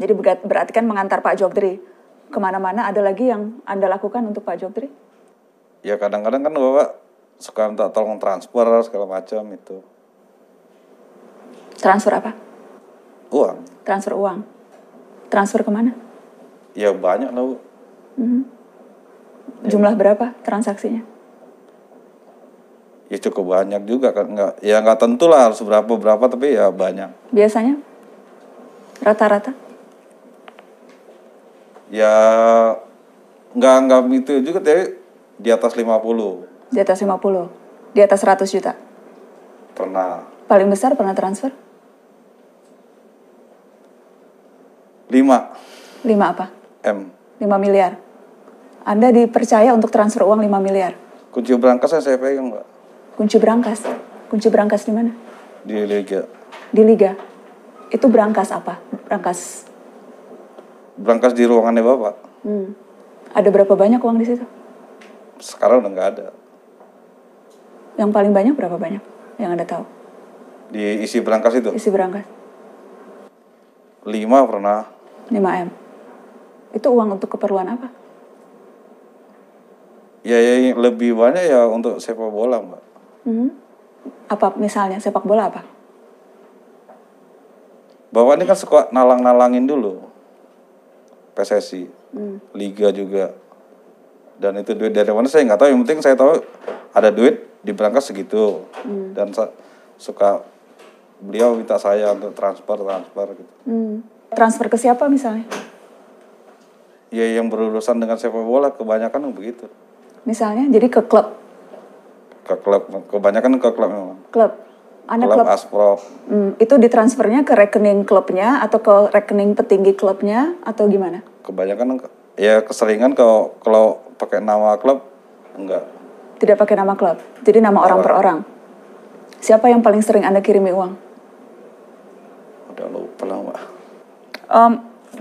Jadi berarti kan mengantar Pak Jokdri kemana-mana, ada lagi yang Anda lakukan untuk Pak Jokdri? Ya kadang-kadang kan Bapak suka minta tolong transfer segala macam itu. Transfer apa? Uang. Transfer uang. Transfer kemana? Ya banyak lah Bu. Jumlah berapa transaksinya? Ya cukup banyak juga kan, nggak tentu lah harus berapa tapi ya banyak. Biasanya? Rata-rata? Ya nggak itu juga, tapi di atas 50. Di atas 50? Di atas 100 juta? Pernah. Paling besar pernah transfer? 5 apa? M. 5 miliar. Anda dipercaya untuk transfer uang 5 miliar? Kunci berangkas saya pegang, Mbak. Kunci berangkas? Kunci berangkas di mana? Di Liga. Di Liga? Itu berangkas apa? Berangkas di ruangannya Bapak. Ada berapa banyak uang di situ? Sekarang udah nggak ada. Yang paling banyak berapa banyak? Yang Anda tahu? Di isi berangkas itu? Isi berangkas? 5 pernah. 5 M. Itu uang untuk keperluan apa? Ya lebih banyak ya untuk sepak bola, Mbak. Apa misalnya sepak bola apa? Bapak ini kan suka nalang-nalangin dulu. PSSI, Liga juga. Dan itu duit dari mana saya nggak tahu. Yang penting saya tahu ada duit di berangkas segitu. Dan suka beliau minta saya untuk transfer gitu. Transfer ke siapa misalnya? Ya yang berurusan dengan sepak bola kebanyakan begitu. Misalnya jadi ke klub? Ke klub, kebanyakan ke klub memang. Klub? Anda klub Asprov. Itu ditransfernya ke rekening klubnya atau ke rekening petinggi klubnya atau gimana? Kebanyakan ya keseringan kalau pakai nama klub enggak. Tidak pakai nama klub, jadi nama orang per orang. Siapa yang paling sering Anda kirimi uang? Udah lupa lah, Mbak.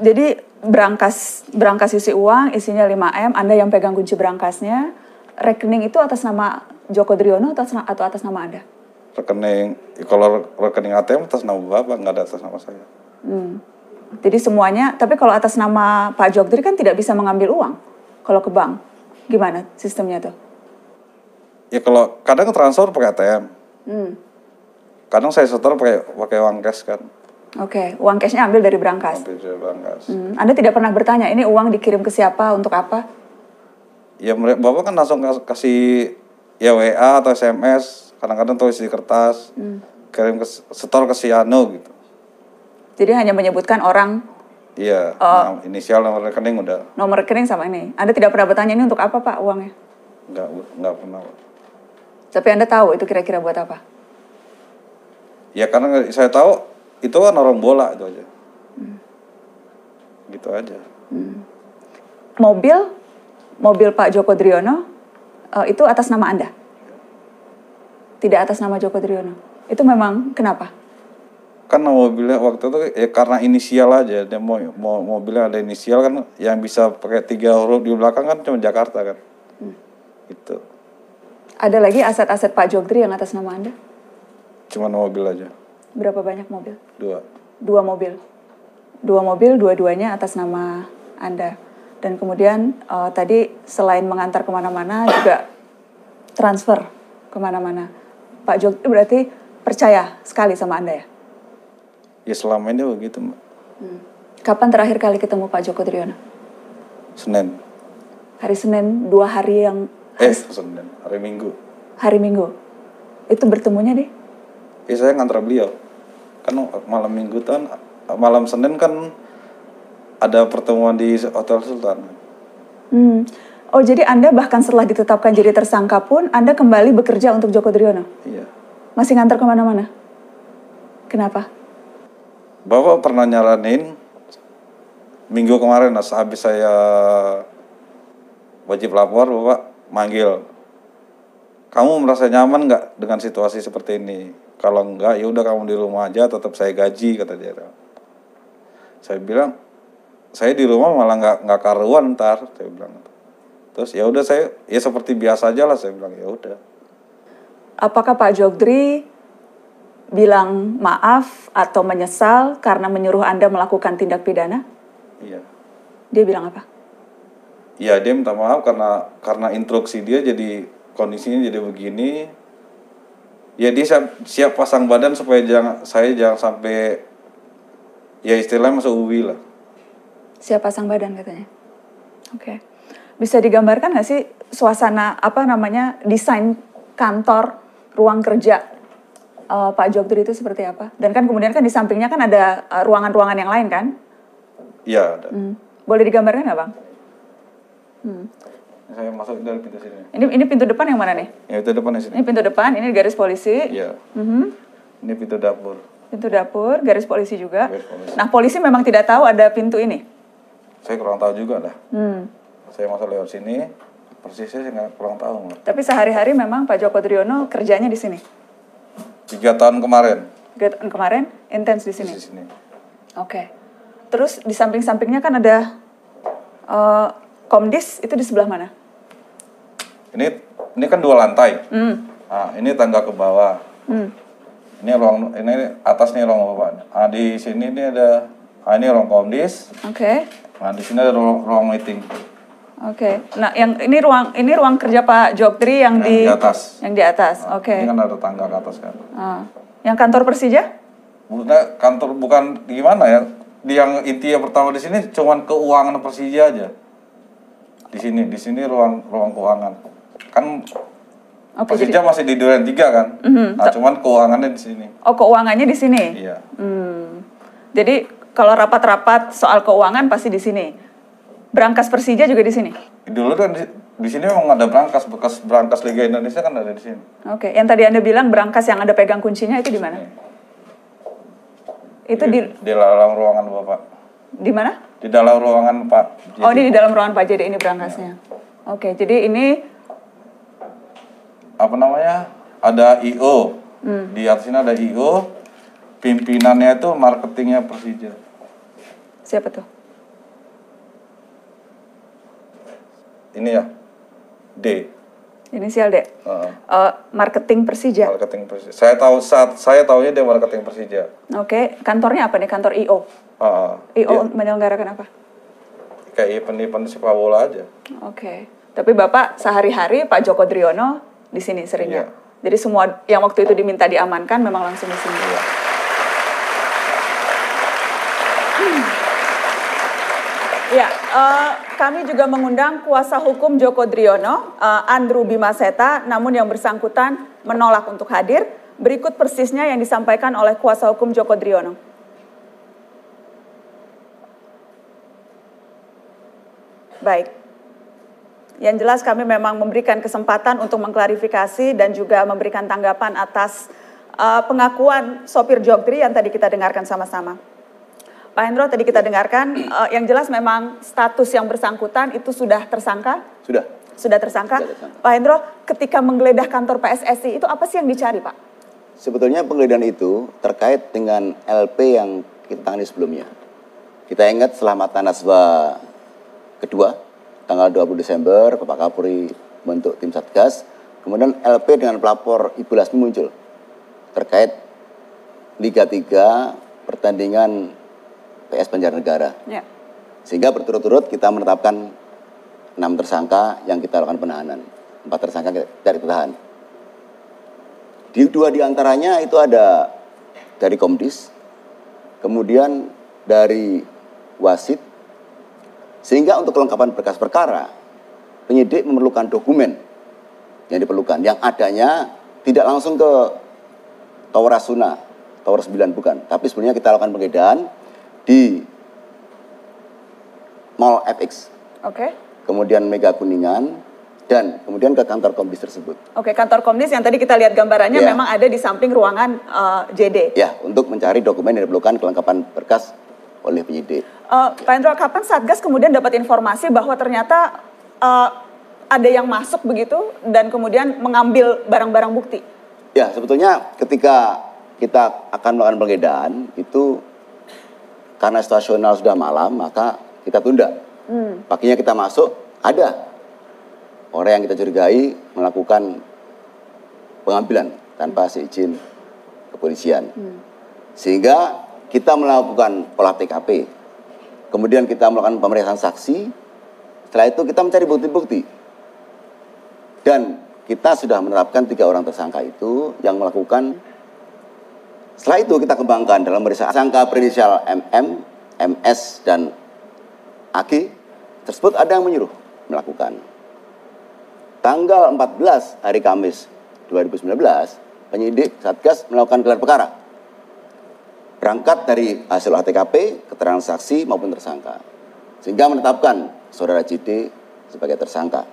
Jadi berangkas isi uang, isinya 5 M, Anda yang pegang kunci berangkasnya. Rekening itu atas nama Joko Driono atau atas nama Anda? Rekening, kalau rekening ATM atas nama Bapak, nggak ada atas nama saya. Jadi semuanya, tapi kalau atas nama Pak Jokdri kan tidak bisa mengambil uang kalau ke bank. Gimana sistemnya tuh? Ya kalau kadang transfer pakai ATM. Kadang saya setor pakai uang cash kan. Oke, uang cashnya ambil dari berangkas. Ambil dari berangkas. Anda tidak pernah bertanya, ini uang dikirim ke siapa, untuk apa? Ya Bapak kan langsung kasih ya WA atau SMS, kadang-kadang tulis di kertas, kirim setor ke si Anu gitu. Jadi hanya menyebutkan orang. Iya, inisial, nomor rekening udah. Nomor rekening sama ini. Anda tidak pernah bertanya ini untuk apa Pak uangnya? Enggak pernah. Tapi Anda tahu itu kira-kira buat apa? Ya karena saya tahu itu kan orang bola itu aja. Gitu aja. Mobil Pak Joko Driono itu atas nama Anda? Tidak atas nama Joko Driono. Itu memang kenapa? Kan mobilnya waktu itu ya karena inisial aja. Dia mobilnya ada inisial kan, yang bisa pakai 3 huruf di belakang kan cuma Jakarta kan. Itu. Ada lagi aset-aset Pak Jokdri yang atas nama Anda? Cuma mobil aja. Berapa banyak mobil? 2 mobil. 2 mobil, dua-duanya atas nama Anda. Dan kemudian tadi selain mengantar kemana-mana juga transfer kemana-mana. Pak Jokdri berarti percaya sekali sama Anda ya? Ya selama ini begitu, Mbak. Kapan terakhir kali ketemu Pak Joko Driono? Senin. Hari Senin, 2 hari yang... Senin, hari Minggu. Hari Minggu. Itu bertemunya deh? Ya saya ngantar beliau. Kan malam Minggu kan, malam Senin kan ada pertemuan di Hotel Sultan. Oh, jadi Anda bahkan setelah ditetapkan jadi tersangka pun Anda kembali bekerja untuk Joko Driono? Iya. Masih ngantar kemana-mana? Kenapa? Bapak pernah nyaranin minggu kemarin habis saya wajib lapor, Bapak manggil, kamu merasa nyaman nggak dengan situasi seperti ini? Kalau enggak, ya udah kamu di rumah aja, tetap saya gaji, kata dia. Saya bilang, saya di rumah malah nggak karuan ntar, saya bilang. Terus ya udah saya ya seperti biasa aja lah, saya bilang ya udah. Apakah Pak Jokdri bilang maaf atau menyesal karena menyuruh Anda melakukan tindak pidana? Iya. Dia bilang apa? Iya, dia minta maaf karena instruksi dia jadi kondisinya jadi begini. Ya dia siap pasang badan supaya saya jangan sampai ya istilahnya masuk UI lah. Siap pasang badan katanya. Oke. Bisa digambarkan nggak sih suasana desain kantor, ruang kerja Pak Jogdri itu seperti apa? Dan kan kemudian kan di sampingnya kan ada ruangan-ruangan yang lain kan? Iya, ada. Boleh digambarkan nggak, Bang? Saya masuk dari pintu sini. Ini pintu depan yang mana nih? Ya, itu depan di sini. Ini pintu depan, ini garis polisi. Iya. Ini pintu dapur. Pintu dapur, garis polisi juga. Garis polisi. Nah, polisi memang tidak tahu ada pintu ini. Saya kurang tahu juga dah. Saya masuk lewat sini, persisnya saya kurang tahu. Tapi sehari-hari memang Pak Joko Driono kerjanya di sini. 3 tahun kemarin. 3 tahun kemarin intens di sini. Di sini. Oke. Terus di samping-sampingnya kan ada Komdis, itu di sebelah mana? Ini kan 2 lantai. Nah, ini tangga ke bawah. Ini atasnya ruang bapak. Nah, di sini ini ada ini ruang Komdis. Oke. Nah, di sini ada ruang meeting. Oke. Nah, yang ini ruang kerja Pak Jogdri yang di atas. Yang di atas. Oke. Ini kan ada tangga ke atas kan. Yang kantor Persija? Maksudnya kantor bukan gimana ya? Yang intinya pertama di sini cuman keuangan Persija aja. Di sini ruang keuangan. Kan Persija masih di Duren 3 kan? Nah, cuman keuangannya di sini. Oh, keuangannya di sini. Iya. Jadi kalau rapat-rapat soal keuangan pasti di sini. Brankas Persija juga di sini. Dulu kan di sini memang ada bekas brankas Liga Indonesia kan ada di sini. Oke, yang tadi Anda bilang brankas yang ada pegang kuncinya itu di mana? Itu di dalam ruangan Bapak. Di mana? Di dalam ruangan Pak. Oh, ini di dalam ruangan Pak JD ini brankasnya. Oke, jadi ini ada IO. Di atas sini ada IO. Pimpinannya itu marketingnya Persija. Siapa tuh? Ini ya, D. Inisial D. Marketing Persija. Marketing Persija. Saya tahunya dia marketing Persija. Oke, kantornya apa nih? Kantor IO. IO menyelenggarakan apa? Kayak event sepak bola aja. Oke. Tapi Bapak sehari-hari Pak Joko Driono di sini seringnya. Iya. Jadi semua yang waktu itu diminta diamankan memang langsung di sini. Iya. Ya, kami juga mengundang kuasa hukum Joko Driono, Andrew Bimaseta, namun yang bersangkutan menolak untuk hadir. Berikut persisnya yang disampaikan oleh kuasa hukum Joko Driono. Baik. Yang jelas kami memang memberikan kesempatan untuk mengklarifikasi dan juga memberikan tanggapan atas pengakuan sopir Jogdri yang tadi kita dengarkan sama-sama. Pak Hendro, tadi kita dengarkan, yang jelas memang status yang bersangkutan itu sudah tersangka? Sudah tersangka. Pak Hendro, ketika menggeledah kantor PSSI, itu apa sih yang dicari, Pak? Sebetulnya penggeledahan itu terkait dengan LP yang kita tangani sebelumnya. Kita ingat setelah Mata Najwa kedua, tanggal 20 Desember, Bapak Kapolri membentuk tim Satgas, kemudian LP dengan pelapor Ibu Lasmi muncul terkait Liga 3 pertandingan PS Banjarnegara. Ya. Sehingga berturut-turut kita menetapkan 6 tersangka yang kita lakukan penahanan. 4 tersangka tidak ditahan. Di 2 diantaranya itu ada dari Komdis, kemudian dari Wasit, sehingga untuk kelengkapan berkas perkara, penyidik memerlukan dokumen yang diperlukan. Yang adanya tidak langsung ke Tower Rasuna, Tower 9 bukan. Tapi sebenarnya kita lakukan penggeledahan di Mall FX. Oke. Kemudian Mega Kuningan dan kemudian ke kantor Komdis tersebut. Oke, kantor Komdis yang tadi kita lihat gambarannya memang ada di samping ruangan JD. Ya, untuk mencari dokumen yang diperlukan kelengkapan berkas oleh penyidik. Pak Hendro, kapan Satgas kemudian dapat informasi bahwa ternyata ada yang masuk begitu dan kemudian mengambil barang-barang bukti? Ya, sebetulnya ketika kita akan melakukan penggeledahan itu karena situasional sudah malam, maka kita tunda. Paginya kita masuk, ada orang yang kita curigai melakukan pengambilan tanpa seizin kepolisian. Sehingga kita melakukan olah TKP, kemudian kita melakukan pemeriksaan saksi, setelah itu kita mencari bukti-bukti. Dan kita sudah menerapkan 3 orang tersangka itu yang melakukan. Setelah itu kita kembangkan dalam pemeriksaan tersangka berinisial MM, MS, dan AG tersebut ada yang menyuruh melakukan. Tanggal 14 hari Kamis 2019, penyidik Satgas melakukan gelar perkara. Berangkat dari hasil olah TKP, keterangan saksi maupun tersangka. Sehingga menetapkan saudara JD sebagai tersangka.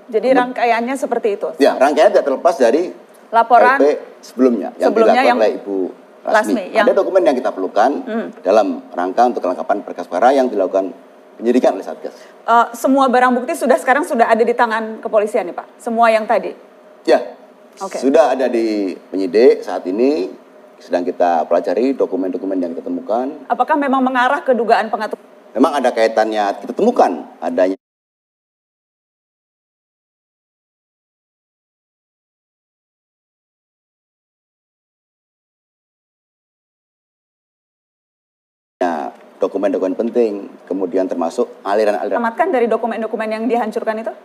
Jadi rangkaiannya seperti itu? Ya, rangkaiannya tidak terlepas dari laporan LP sebelumnya yang dilakukan oleh Ibu Lasmi. Ada dokumen yang kita perlukan dalam rangka untuk kelengkapan berkas perkara yang dilakukan penyidikan oleh Satgas. Semua barang bukti sekarang sudah ada di tangan kepolisian nih Pak? Semua yang tadi? Ya, sudah ada di penyidik saat ini, sedang kita pelajari dokumen-dokumen yang kita temukan. Apakah memang mengarah ke dugaan pengaturan? Memang ada kaitannya, kita temukan adanya. Dokumen-dokumen penting, kemudian termasuk aliran-aliran. Selamatkan dari dokumen-dokumen yang dihancurkan itu?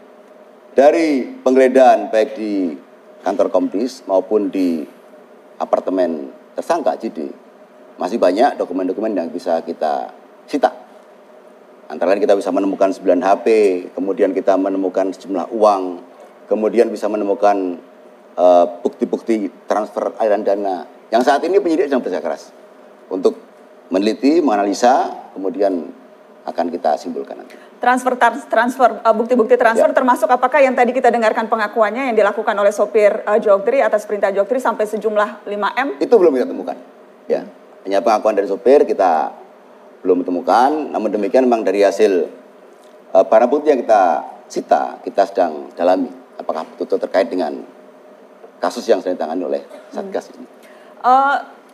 Dari penggeledahan baik di kantor Komdis maupun di apartemen tersangka JD, masih banyak dokumen-dokumen yang bisa kita sita. Antara lain kita bisa menemukan 9 HP, kemudian kita menemukan sejumlah uang, kemudian bisa menemukan bukti-bukti transfer aliran dana. Yang saat ini penyidik sedang bekerja keras untuk meneliti, menganalisa, kemudian akan kita simpulkan nanti. Bukti-bukti transfer termasuk apakah yang tadi kita dengarkan pengakuannya yang dilakukan oleh sopir Jogdri atas perintah Jogdri sampai sejumlah 5M? Itu belum kita temukan. Ya, hanya pengakuan dari sopir kita belum temukan. Namun demikian memang dari hasil barang bukti yang kita sita, kita sedang dalami apakah betul terkait dengan kasus yang sedang ditangani oleh Satgas ini.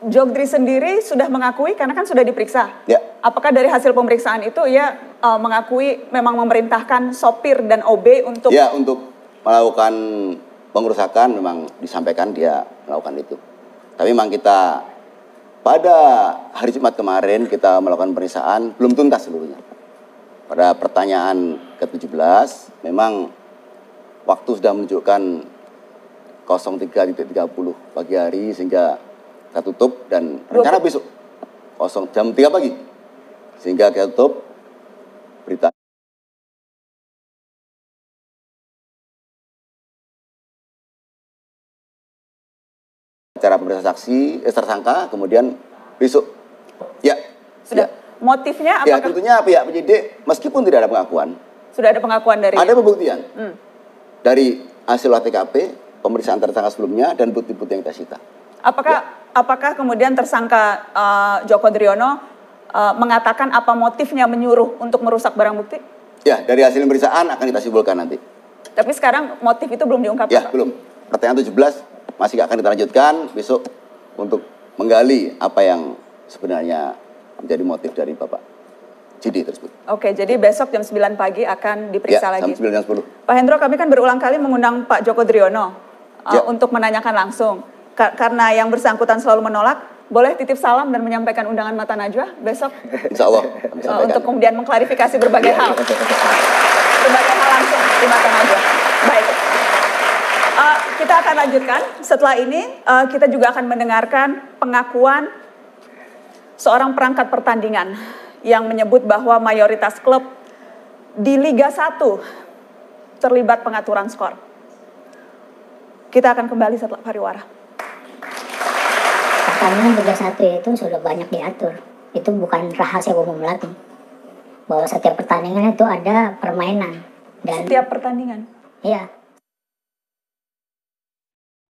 Jogdri sendiri sudah mengakui karena kan sudah diperiksa. Ya. Apakah dari hasil pemeriksaan itu ia mengakui memang memerintahkan sopir dan OB untuk? Ya, untuk melakukan pengerusakan memang disampaikan dia melakukan itu. Tapi memang kita pada hari Jumat kemarin kita melakukan pemeriksaan belum tuntas seluruhnya. Pada pertanyaan ke-17 memang waktu sudah menunjukkan 03.30 pagi hari sehingga kita tutup dan rencana besok jam 3 pagi sehingga kita tutup berita acara pemeriksaan saksi tersangka, kemudian besok ya sudah ya. Motifnya ya apakah? tentunya pihak penyidik meskipun tidak ada pengakuan Sudah ada pengakuan dari? Ada pembuktian dari hasil olah TKP, pemeriksaan tersangka sebelumnya dan bukti-bukti yang kita sita. Apakah kemudian tersangka Joko Driono mengatakan apa motifnya menyuruh untuk merusak barang bukti? Ya, dari hasil pemeriksaan akan kita simpulkan nanti. Tapi sekarang motif itu belum diungkapkan? Ya, belum. Pertanyaan 17 masih akan kita lanjutkan besok untuk menggali apa yang sebenarnya menjadi motif dari Bapak JD tersebut. Oke, jadi besok jam 9 pagi akan diperiksa lagi? Ya, jam 9 jam 10. Pak Hendro, kami kan berulang kali mengundang Pak Joko Driono untuk menanyakan langsung. Karena yang bersangkutan selalu menolak, boleh titip salam dan menyampaikan undangan Mata Najwa besok? Insya Allah. Untuk kemudian mengklarifikasi berbagai hal. Berbagai hal langsung di Mata Najwa. Baik. Kita akan lanjutkan. Setelah ini, kita juga akan mendengarkan pengakuan seorang perangkat pertandingan yang menyebut bahwa mayoritas klub di Liga 1 terlibat pengaturan skor. Kita akan kembali setelah pariwara. Pertandingan Liga 1 itu sudah banyak diatur. Itu bukan rahasia umum lagi. Bahwa setiap pertandingan itu ada permainan. Dan setiap pertandingan? Iya.